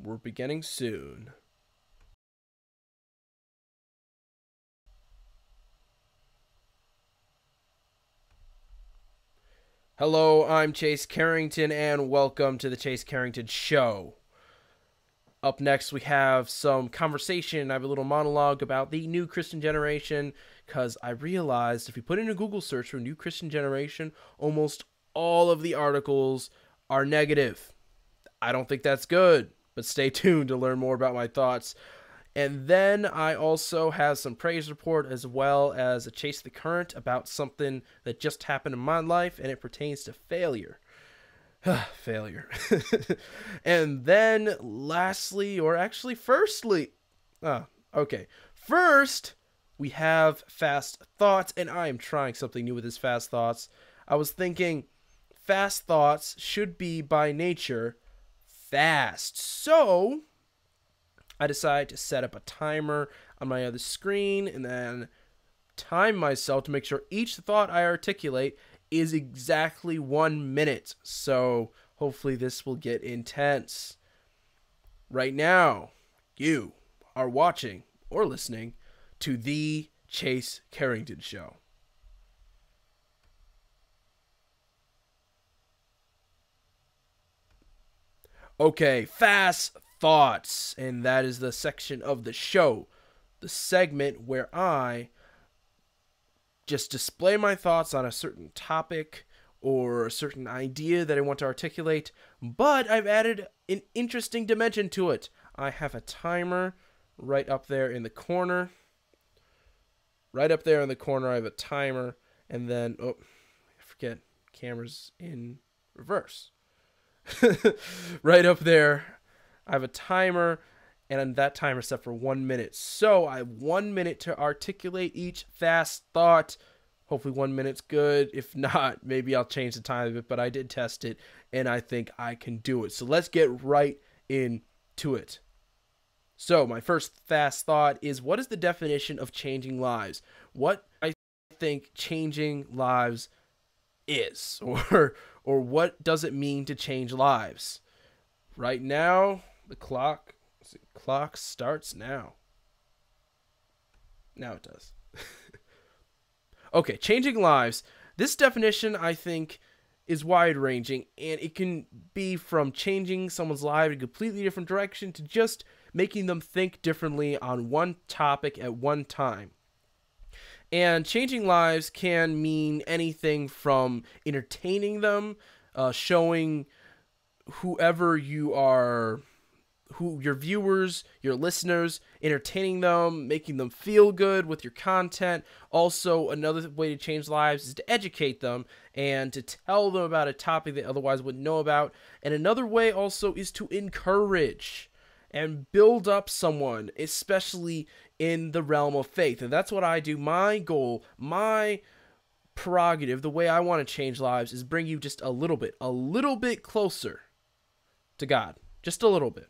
We're beginning soon. Hello, I'm Chase Carrington, and welcome to the Chase Carrington Show. Up next, we have some conversation. I have a little monologue about the new Christian generation, because I realized if you put in a Google search for new Christian generation, almost all of the articles are negative. I don't think that's good, but stay tuned to learn more about my thoughts. And then I also have some praise report as well as a chase the current about something that just happened in my life, and it pertains to failure. Failure. And then lastly, or actually firstly, first we have Fast Thoughts, and I am trying something new with this Fast Thoughts. I was thinking Fast Thoughts should be by nature fast. So I decided to set up a timer on my other screen and then time myself to make sure each thought I articulate is exactly 1 minute. So hopefully this will get intense. Right now, you are watching or listening to the Chase Carrington Show. Okay, Fast Thoughts, and that is the section of the show, the segment where I just display my thoughts on a certain topic or a certain idea that I want to articulate, but I've added an interesting dimension to it. I have a timer right up there in the corner. Right up there in the corner, I have a timer, and then, I forget, camera's in reverse. Right up there, I have a timer, and that timer set for 1 minute. So I have 1 minute to articulate each fast thought. Hopefully 1 minute's good. If not, maybe I'll change the time of it, but I did test it, and I think I can do it. So let's get right into it. So my first fast thought is, what is the definition of changing lives? What I think changing lives is, or what does it mean to change lives? Right now, the clock starts now. Now it does. Okay, changing lives. This definition, I think, is wide-ranging, and it can be from changing someone's life in a completely different direction to just making them think differently on one topic at one time. And changing lives can mean anything from entertaining them, showing whoever you are, who your viewers, your listeners, entertaining them, making them feel good with your content. Also, another way to change lives is to educate them and to tell them about a topic they otherwise wouldn't know about. And another way also is to encourage and build up someone, especially in the realm of faith. And that's what I do. My goal, my prerogative, the way I want to change lives is bring you just a little bit closer to God. Just a little bit.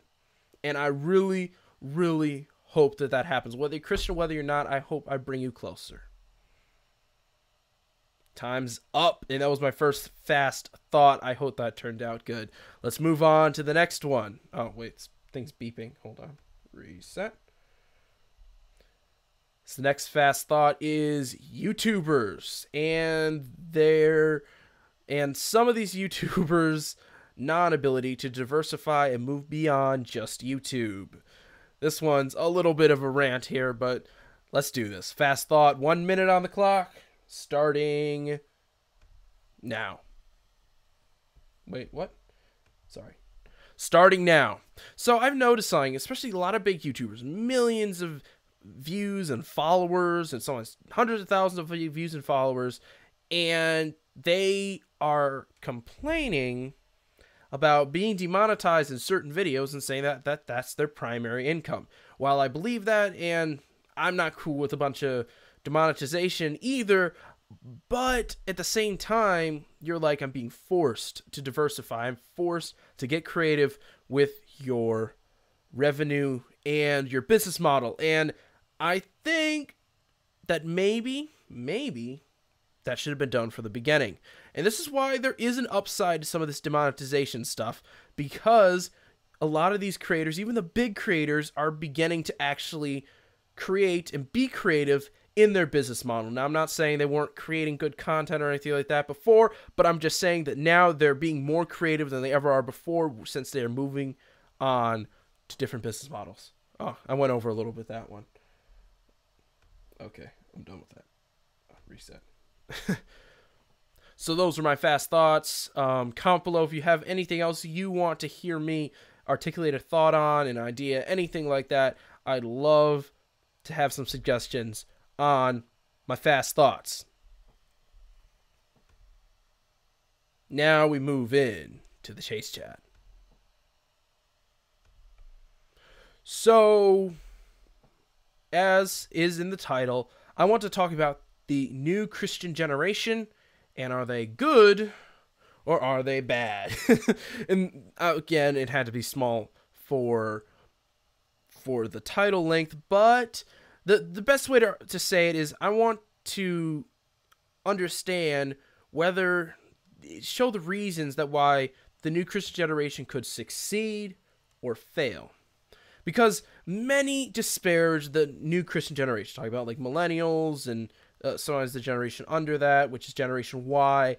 And I really, really hope that happens. Whether you're Christian, whether you're not, I hope I bring you closer. Time's up. And that was my first fast thought. I hope that turned out good. Let's move on to the next one. Oh, wait. Thing's beeping. Hold on. Reset. So the next fast thought is YouTubers. And some of these YouTubers' non-ability to diversify and move beyond just YouTube. This one's a little bit of a rant here, but let's do this. Fast thought, 1 minute on the clock, starting now. Wait, what? Sorry. Starting now. So I've noticed something, especially a lot of big YouTubers, millions of views and followers, and someone has hundreds of thousands of views and followers, and they are complaining about being demonetized in certain videos and saying that that's their primary income. While I believe that, and I'm not cool with a bunch of demonetization either, but at the same time, you're like, I'm being forced to diversify. I'm forced to get creative with your revenue and your business model. And I think that maybe that should have been done from the beginning. And this is why there is an upside to some of this demonetization stuff, because a lot of these creators, even the big creators, are beginning to actually create and be creative in their business model. Now, I'm not saying they weren't creating good content or anything like that before, but I'm just saying that now they're being more creative than they ever are before, since they are moving on to different business models. Oh, I went over a little bit that one. Okay, I'm done with that. Reset. So those are my fast thoughts. Comment below if you have anything else you want to hear me articulate a thought on, an idea, anything like that. I'd love to have some suggestions on my fast thoughts. Now we move in to the Chase chat. So, as is in the title, I want to talk about the new Christian generation, and are they good or are they bad? And again, it had to be small for the title length, but the best way to say it is I want to understand show the reasons that why the new Christian generation could succeed or fail. Because many disparage the new Christian generation, talking about like millennials and sometimes the generation under that, which is Generation Y.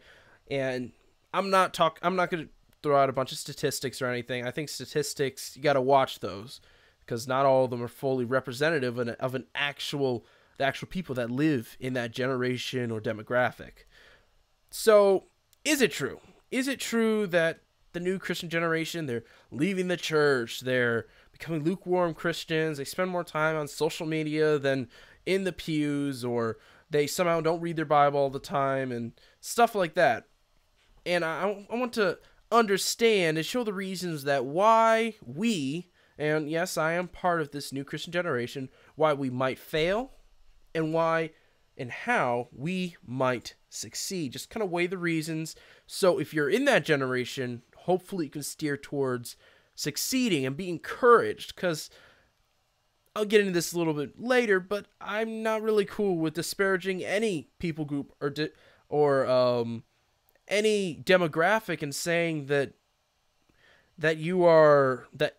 And I'm not going to throw out a bunch of statistics or anything. I think statistics, you got to watch those, because not all of them are fully representative of the actual people that live in that generation or demographic. So, is it true? Is it true that the new Christian generation, they're leaving the church, they're becoming lukewarm Christians, they spend more time on social media than in the pews, or they somehow don't read their Bible all the time, and stuff like that? And I want to understand and show the reasons that why we, and yes, I am part of this new Christian generation, why we might fail, and why and how we might succeed. Just kind of weigh the reasons. So if you're in that generation, hopefully you can steer towards succeeding and be encouraged, because I'll get into this a little bit later, but I'm not really cool with disparaging any people group or any demographic and saying that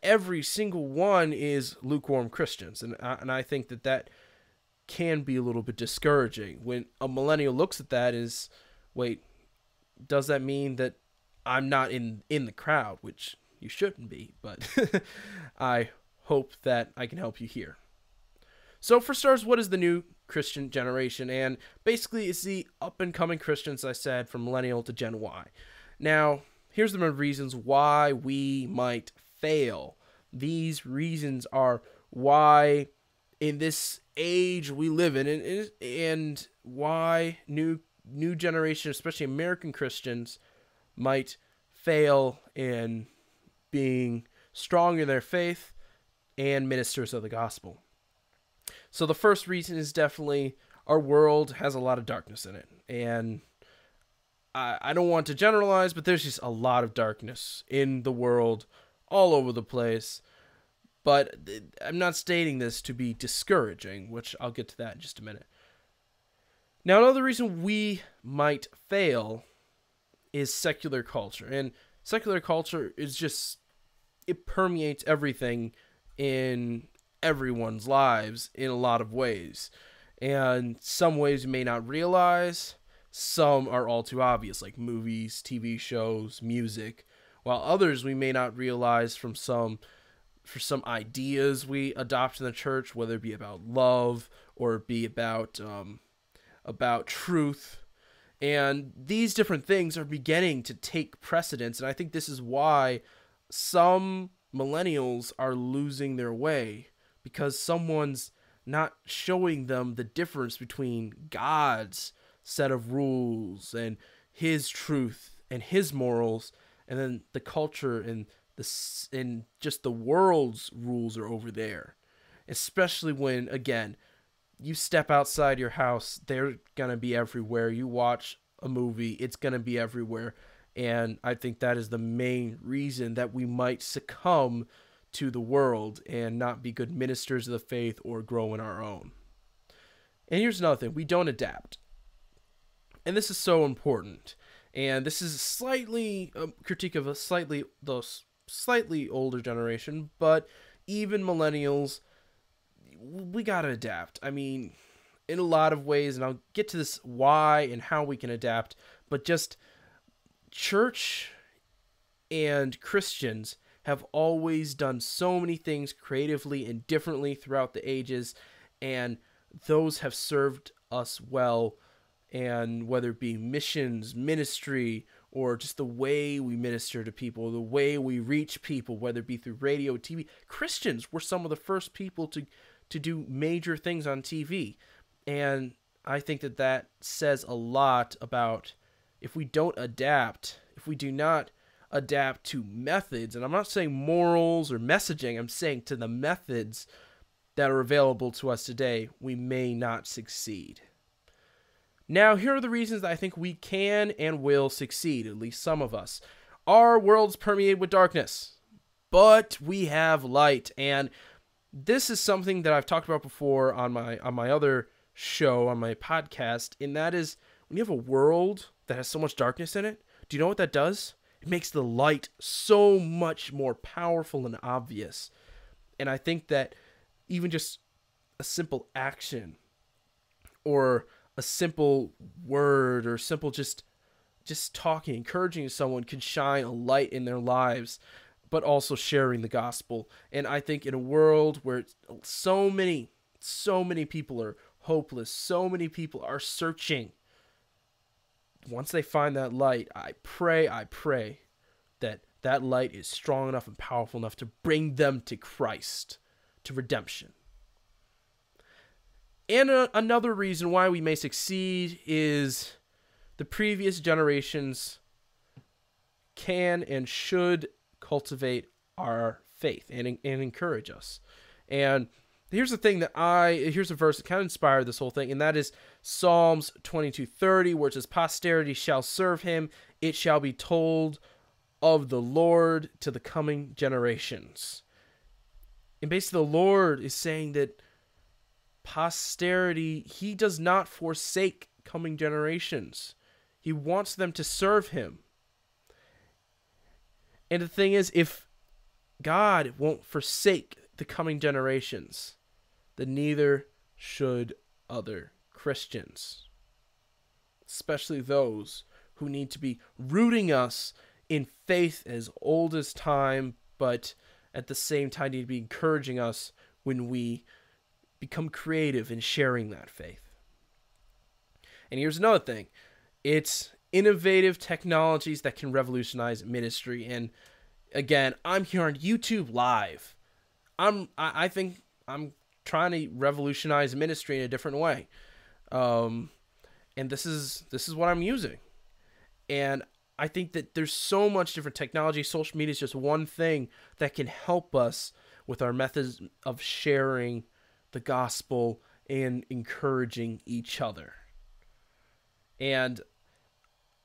every single one is lukewarm Christians. And I think that can be a little bit discouraging when a millennial looks at that is, wait, does that mean that I'm not in the crowd? Which you shouldn't be, but I hope that I can help you here. So for starters, what is the new Christian generation? And basically it's the up and coming Christians, I said, from millennial to Gen Y. Now, here's the reasons why we might fail. These reasons are why in this age we live in, and why new generation, especially American Christians, might fail in being strong in their faith and ministers of the gospel. So the first reason is definitely our world has a lot of darkness in it. And I don't want to generalize, but there's just a lot of darkness in the world all over the place. But I'm not stating this to be discouraging, which I'll get to that in just a minute. Now, another reason we might fail is secular culture. And secular culture is just, it permeates everything in everyone's lives in a lot of ways. And some ways you may not realize, some are all too obvious, like movies, TV shows, music, while others we may not realize for some ideas we adopt in the church, whether it be about love or it be about truth. And these different things are beginning to take precedence, and I think this is why some millennials are losing their way, because someone's not showing them the difference between God's set of rules and his truth and his morals, and then the culture and just the world's rules are over there. Especially when, again, you step outside your house, they're gonna be everywhere. You watch a movie, it's gonna be everywhere. And I think that is the main reason that we might succumb to the world and not be good ministers of the faith or grow in our own. And here's another thing, we don't adapt. And this is so important. And this is slightly a critique of the slightly older generation, but even millennials, we gotta adapt. I mean, in a lot of ways, and I'll get to this why and how we can adapt, but just church and Christians have always done so many things creatively and differently throughout the ages, and those have served us well. And whether it be missions, ministry, or just the way we minister to people, the way we reach people, whether it be through radio, TV, Christians were some of the first people to do major things on TV. And I think that says a lot about if we don't adapt, if we do not adapt to methods, and I'm not saying morals or messaging, I'm saying to the methods that are available to us today, we may not succeed. Now, here are the reasons that I think we can and will succeed, at least some of us. Our world's permeated with darkness, but we have light, and this is something that I've talked about before on my other show, on my podcast, and that is when you have a world that has so much darkness in it, do you know what that does? It makes the light so much more powerful and obvious. And I think that even just a simple action or a simple word or simple just talking, encouraging someone can shine a light in their lives, but also sharing the gospel. And I think in a world where so many people are hopeless, so many people are searching, once they find that light, I pray that light is strong enough and powerful enough to bring them to Christ, to redemption. And another reason why we may succeed is the previous generations can and should cultivate our faith and encourage us. And here's the thing here's a verse that kind of inspired this whole thing, and that is Psalms 22:30, where it says, "Posterity shall serve him, it shall be told of the Lord to the coming generations." And basically the Lord is saying that posterity, he does not forsake coming generations. He wants them to serve him. And the thing is, if God won't forsake the coming generations, then neither should other Christians, especially those who need to be rooting us in faith as old as time, but at the same time need to be encouraging us when we become creative in sharing that faith. And here's another thing. It's innovative technologies that can revolutionize ministry. And again, I'm here on YouTube Live. I think I'm trying to revolutionize ministry in a different way. And this is what I'm using. And I think that there's so much different technology. Social media is just one thing that can help us with our methods of sharing the gospel and encouraging each other. And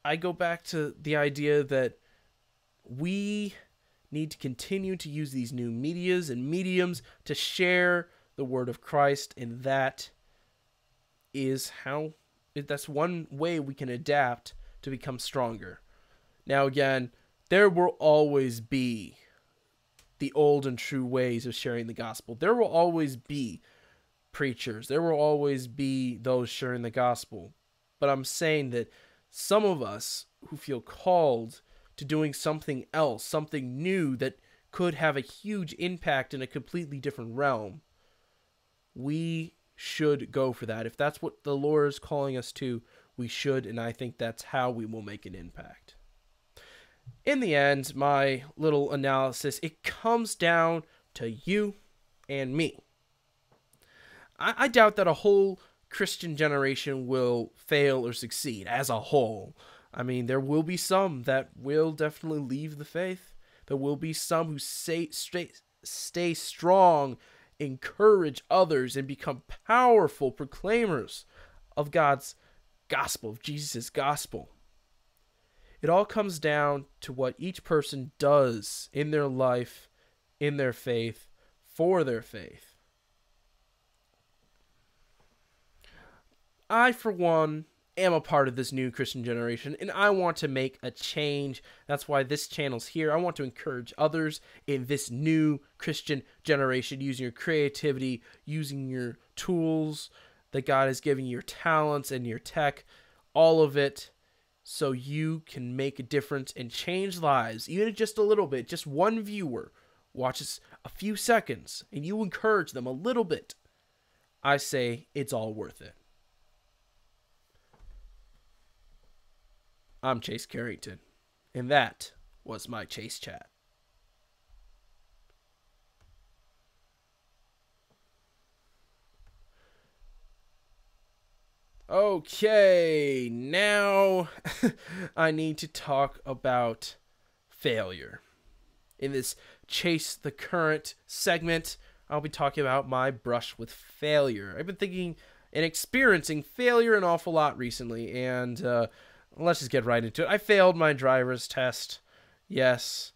I go back to the idea that we need to continue to use these new medias and mediums to share the word of Christ, and that's one way we can adapt to become stronger. Now again, there will always be the old and true ways of sharing the gospel. There will always be preachers. There will always be those sharing the gospel. But I'm saying that some of us who feel called to doing something else, something new that could have a huge impact in a completely different realm, we should go for that. If that's what the Lord is calling us to, we should, and I think that's how we will make an impact. In the end, my little analysis, it comes down to you and me. I doubt that a whole Christian generation will fail or succeed as a whole. I mean, there will be some that will definitely leave the faith. There will be some who stay strong, encourage others, and become powerful proclaimers of God's gospel, of Jesus' gospel. It all comes down to what each person does in their life, in their faith, for their faith. I, for one, am a part of this new Christian generation, and I want to make a change. That's why this channel's here. I want to encourage others in this new Christian generation, using your creativity, using your tools that God has given you, your talents and your tech, all of it, so you can make a difference and change lives, even just a little bit. Just one viewer watches a few seconds, and you encourage them a little bit. I say it's all worth it. I'm Chase Carrington, and that was my Chase Chat. Okay, now I need to talk about failure. In this Chase the Current segment, I'll be talking about my brush with failure. I've been thinking and experiencing failure an awful lot recently, and let's just get right into it. I failed my driver's test. Yes.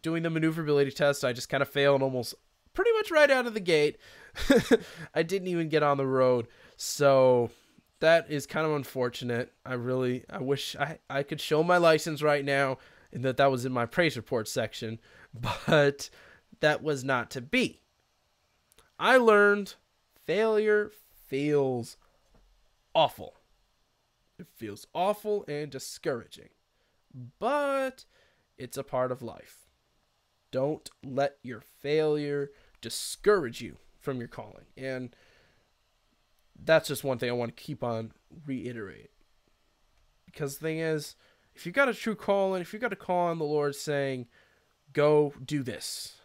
Doing the maneuverability test, I just kind of failed almost pretty much right out of the gate. I didn't even get on the road. So that is kind of unfortunate. I wish I could show my license right now and that was in my praise report section, but that was not to be. I learned failure feels awful. It feels awful and discouraging, but it's a part of life. Don't let your failure discourage you from your calling. And that's just one thing I want to keep on reiterating. Because the thing is, if you got a true calling, if you got a call on the Lord saying, go do this,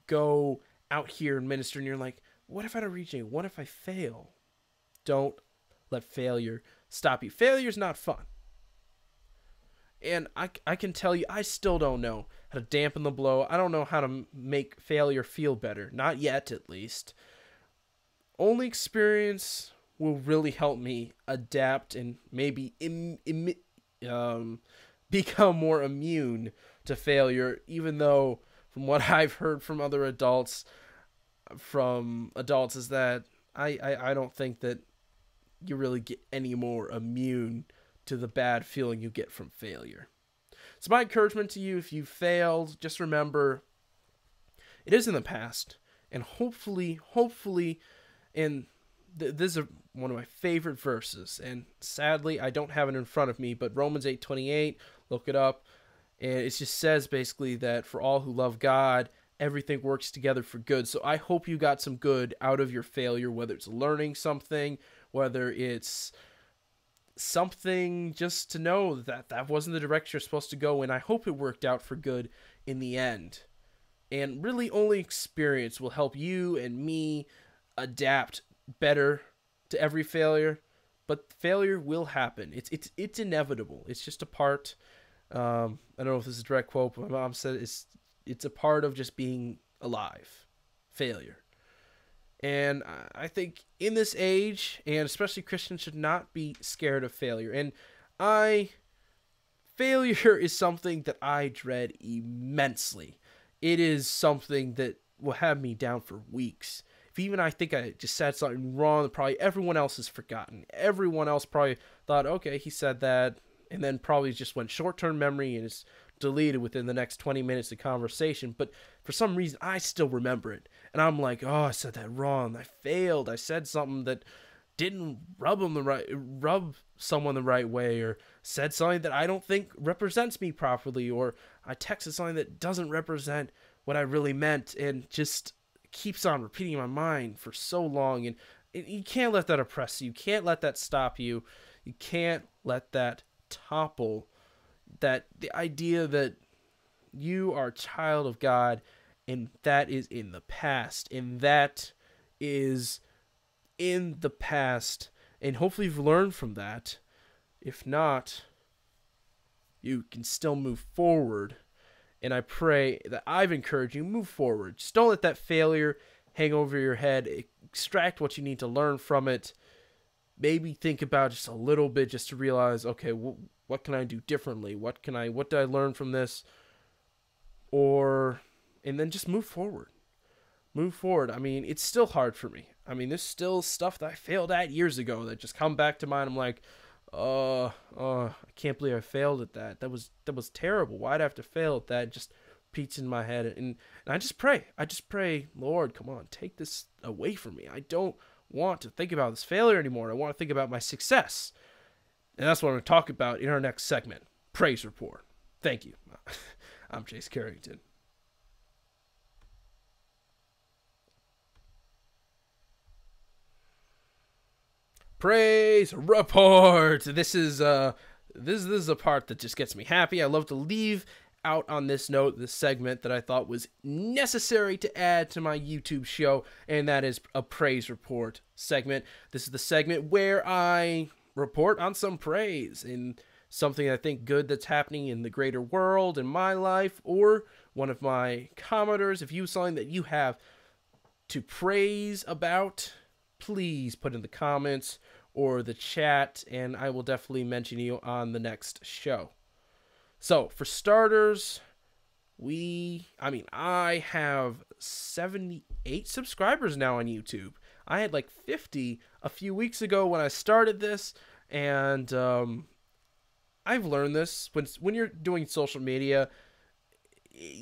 go out here and minister, and you're like, what if I don't reach it? What if I fail? Don't let failure stop you. Failure's not fun. And I can tell you, I still don't know how to dampen the blow. I don't know how to make failure feel better. Not yet, at least. Only experience will really help me adapt and maybe become more immune to failure, even though from what I've heard from other adults, is that I don't think that you really get any more immune to the bad feeling you get from failure. So my encouragement to you, if you failed, just remember it is in the past, and hopefully, and this is one of my favorite verses, and sadly I don't have it in front of me, but Romans 8:28, look it up, and it just says basically that for all who love God, everything works together for good. So I hope you got some good out of your failure, whether it's learning something, whether it's something just to know that that wasn't the direction you're supposed to go, and I hope it worked out for good in the end. And really only experience will help you and me adapt better to every failure, but failure will happen. It's inevitable. It's just a part. I don't know if this is a direct quote, but my mom said it's a part of just being alive. Failure. And I think in this age, and especially Christians, should not be scared of failure. And failure is something that I dread immensely. It is something that will have me down for weeks. If even I think I just said something wrong, probably everyone else has forgotten. Everyone else probably thought, okay, he said that, and then probably just went short-term memory and is deleted within the next 20 minutes of conversation. But for some reason, I still remember it. And I'm like, oh, I said that wrong. I failed. I said something that didn't rub someone the right way, or said something that I don't think represents me properly, or I texted something that doesn't represent what I really meant, and just keeps on repeating in my mind for so long. And you can't let that oppress you. You can't let that stop you. You can't let that topple that the idea that you are a child of God, and that is in the past, and that is in the past, and hopefully you've learned from that. If not, you can still move forward, and I pray that I've encouraged you, move forward. Just don't let that failure hang over your head. Extract what you need to learn from it. Maybe think about just a little bit, just to realize, okay, what can I do differently? What did I learn from this? And then just move forward. Move forward. I mean, it's still hard for me. I mean, there's still stuff that I failed at years ago that just come back to mind. I'm like, I can't believe I failed at that. That was terrible. Why'd I have to fail at that? It just repeats in my head, and I just pray, Lord, come on, take this away from me. I don't want to think about this failure anymore. I want to think about my success. And that's what I'm going to talk about in our next segment, Praise Report. Thank you. I'm Chase Carrington. Praise Report. This is a part that just gets me happy. I love to leave out on this note this segment that I thought was necessary to add to my YouTube show, and that is a Praise Report segment. This is the segment where I report on some praise in something I think good that's happening in the greater world, in my life, or one of my commenters. If you have something that you have to praise about, please put in the comments or the chat, and I will definitely mention you on the next show. So, for starters, I have 78 subscribers now on YouTube. I had like 50 a few weeks ago when I started this, and I've learned this. When you're doing social media,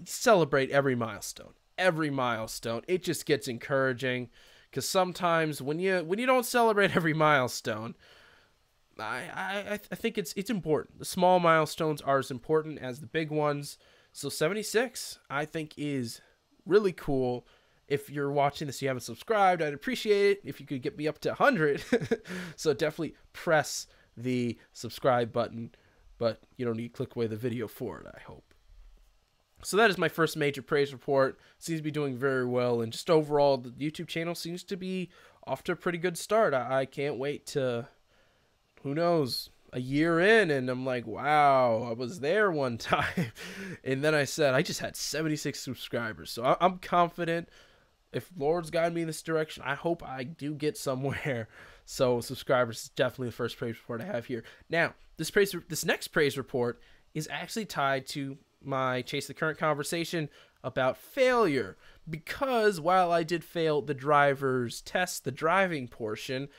celebrate every milestone. Every milestone. It just gets encouraging, because sometimes when you don't celebrate every milestone, I think it's important. The small milestones are as important as the big ones. So 76, I think, is really cool. If you're watching this, you haven't subscribed, I'd appreciate it if you could get me up to 100. So definitely press the subscribe button, but you don't need to click away the video for it, I hope. So that is my first major praise report. Seems to be doing very well, and just overall, the YouTube channel seems to be off to a pretty good start. I can't wait to, who knows, a year in, and I'm like, wow, I was there one time. And then I said, I just had 76 subscribers. So I'm confident. If Lord's guiding me in this direction, I hope I do get somewhere. So subscribers is definitely the first praise report I have here. Now, this next praise report is actually tied to my Chase the Current conversation about failure. Because while I did fail the driver's test, the driving portion,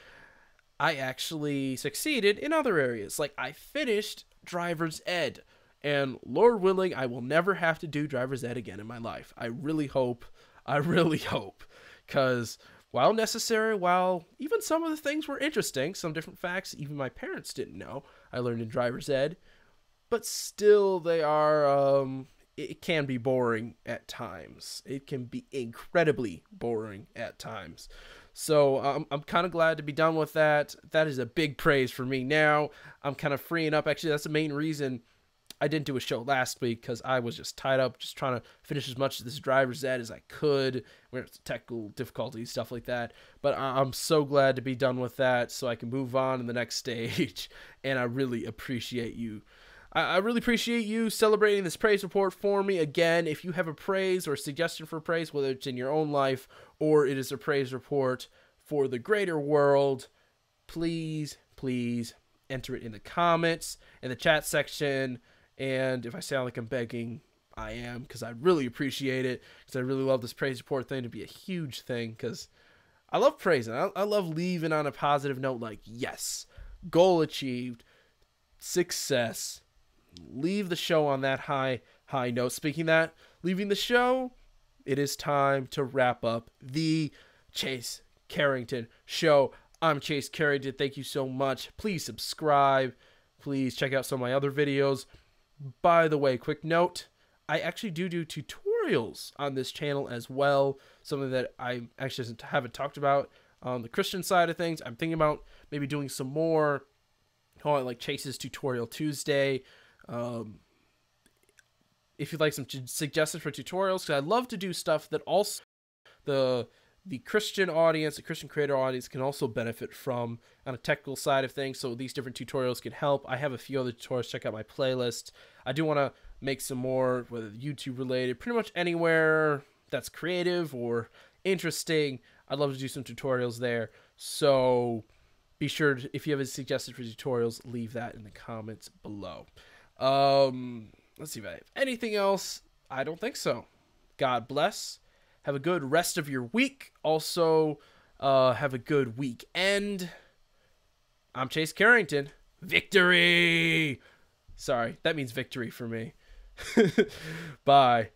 I actually succeeded in other areas. Like, I finished driver's ed. And Lord willing, I will never have to do driver's ed again in my life. I really hope. Because while necessary, while even some of the things were interesting, some different facts even my parents didn't know, I learned in driver's ed. But still, they are, it can be boring at times. It can be incredibly boring at times. So I'm kind of glad to be done with that. That is a big praise for me now. I'm kind of freeing up. Actually, that's the main reason I didn't do a show last week, because I was just tied up, just trying to finish as much of this driver's ed as I could. Where it's technical difficulties, stuff like that. But I'm so glad to be done with that, so I can move on to the next stage. And I really appreciate you. I really appreciate you celebrating this praise report for me. Again, if you have a praise or a suggestion for praise, whether it's in your own life or it is a praise report for the greater world, please enter it in the comments, in the chat section. And if I sound like I'm begging, I am, because I really appreciate it, because I really love this praise report thing to be a huge thing, because I love praising. I love leaving on a positive note, like, yes, goal achieved, success. Leave the show on that high note. Speaking of that, leaving the show, it is time to wrap up the Chase Carrington Show. I'm Chase Carrington. Thank you so much. Please subscribe. Please check out some of my other videos. By the way, quick note, I actually do tutorials on this channel as well. Something that I actually haven't talked about on the Christian side of things. I'm thinking about maybe doing some more, like Chase's Tutorial Tuesday. If you'd like some suggestions for tutorials, because I love to do stuff that also the Christian audience, the Christian creator audience, can also benefit from on a technical side of things. So these different tutorials can help. I have a few other tutorials. Check out my playlist. I do want to make some more, whether YouTube related, pretty much anywhere that's creative or interesting. I'd love to do some tutorials there. So be sure to, if you have a suggestion for tutorials, leave that in the comments below. Let's see if I have anything else. I don't think so. God bless. Have a good rest of your week. Also, have a good weekend. I'm Chase Carrington. Victory! Sorry, that means victory for me. Bye.